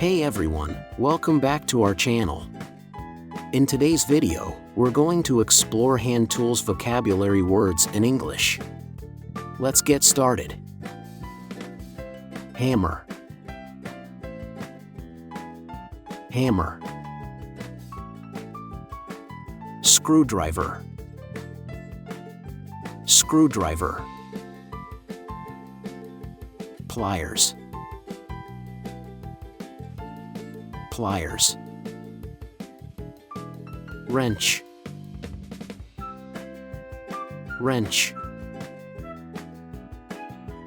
Hey everyone, welcome back to our channel. In today's video, we're going to explore hand tools vocabulary words in English. Let's get started. Hammer. Hammer. Screwdriver. Screwdriver. Pliers. Pliers. Wrench. Wrench.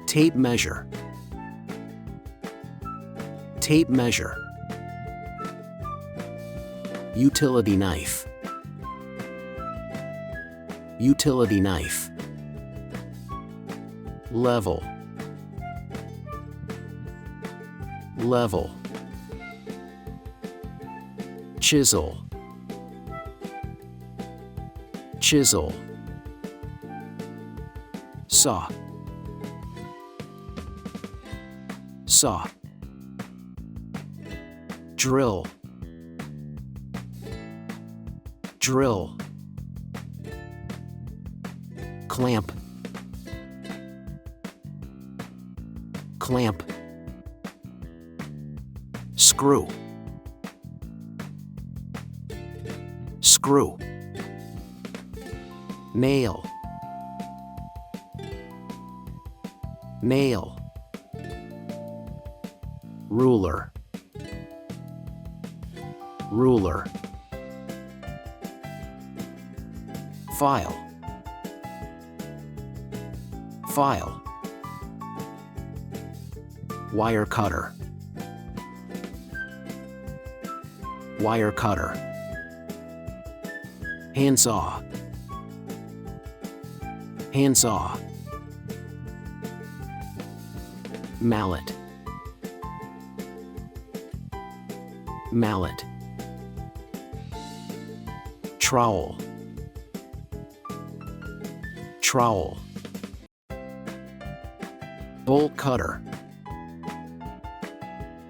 Tape measure. Tape measure. Utility knife. Utility knife. Level. Level. Chisel. Chisel. Saw. Saw. Drill. Drill. Clamp. Clamp. Screw. Screw. Nail. Nail. Ruler. Ruler. File. File. Wire cutter. Wire cutter. Handsaw. Handsaw. Mallet. Mallet. Trowel. Trowel. Bolt cutter.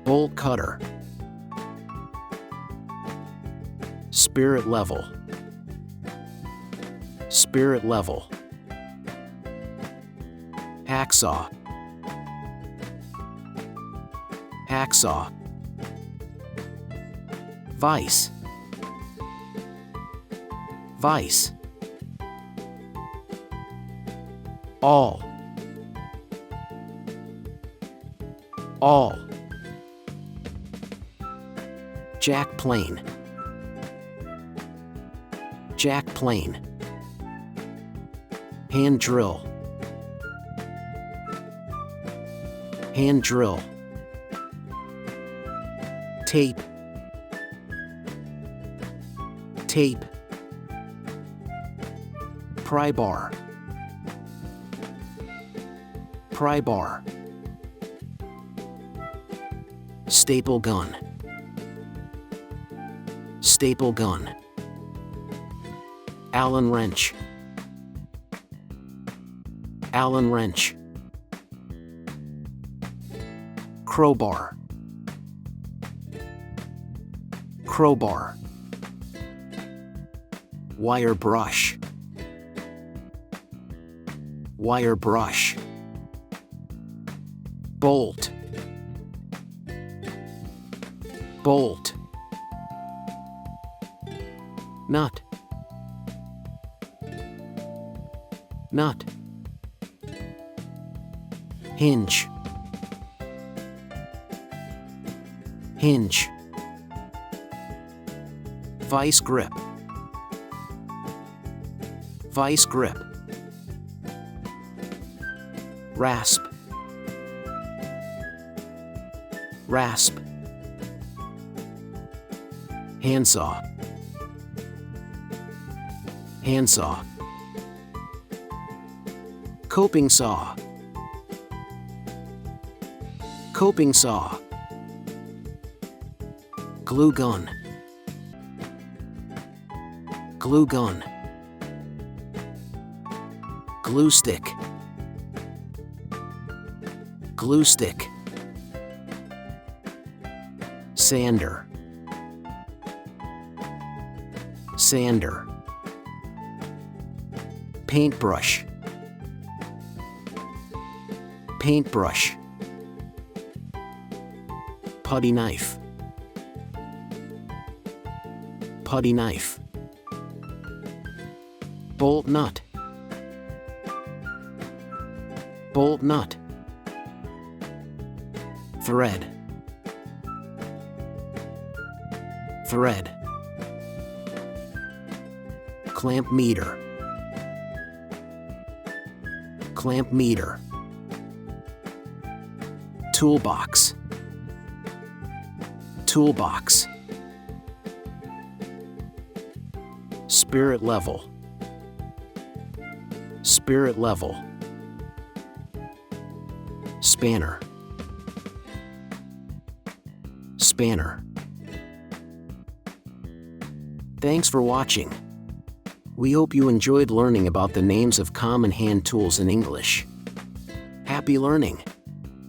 Bolt cutter. Spirit level. Spirit level. Hacksaw. Hacksaw. Vise. Vise. Awl. Awl. Jack plane. Jack plane. Hand drill. Hand drill. Tape. Tape. Pry bar. Pry bar. Staple gun. Staple gun. Allen wrench. Allen wrench. Crowbar. Crowbar. Wire brush. Wire brush. Bolt. Bolt. Nut. Nut. Hinge. Hinge. Vice grip. Vice grip. Rasp. Rasp. Handsaw. Handsaw. Coping saw. Coping saw. Glue gun. Glue gun. Glue stick. Glue stick. sander, sander, paintbrush, paintbrush, putty knife, putty knife, bolt nut, bolt nut, thread, thread, clamp meter, clamp meter, toolbox, toolbox, spirit level, spirit level, spanner, spanner. Thanks for watching. We hope you enjoyed learning about the names of common hand tools in English. Happy learning!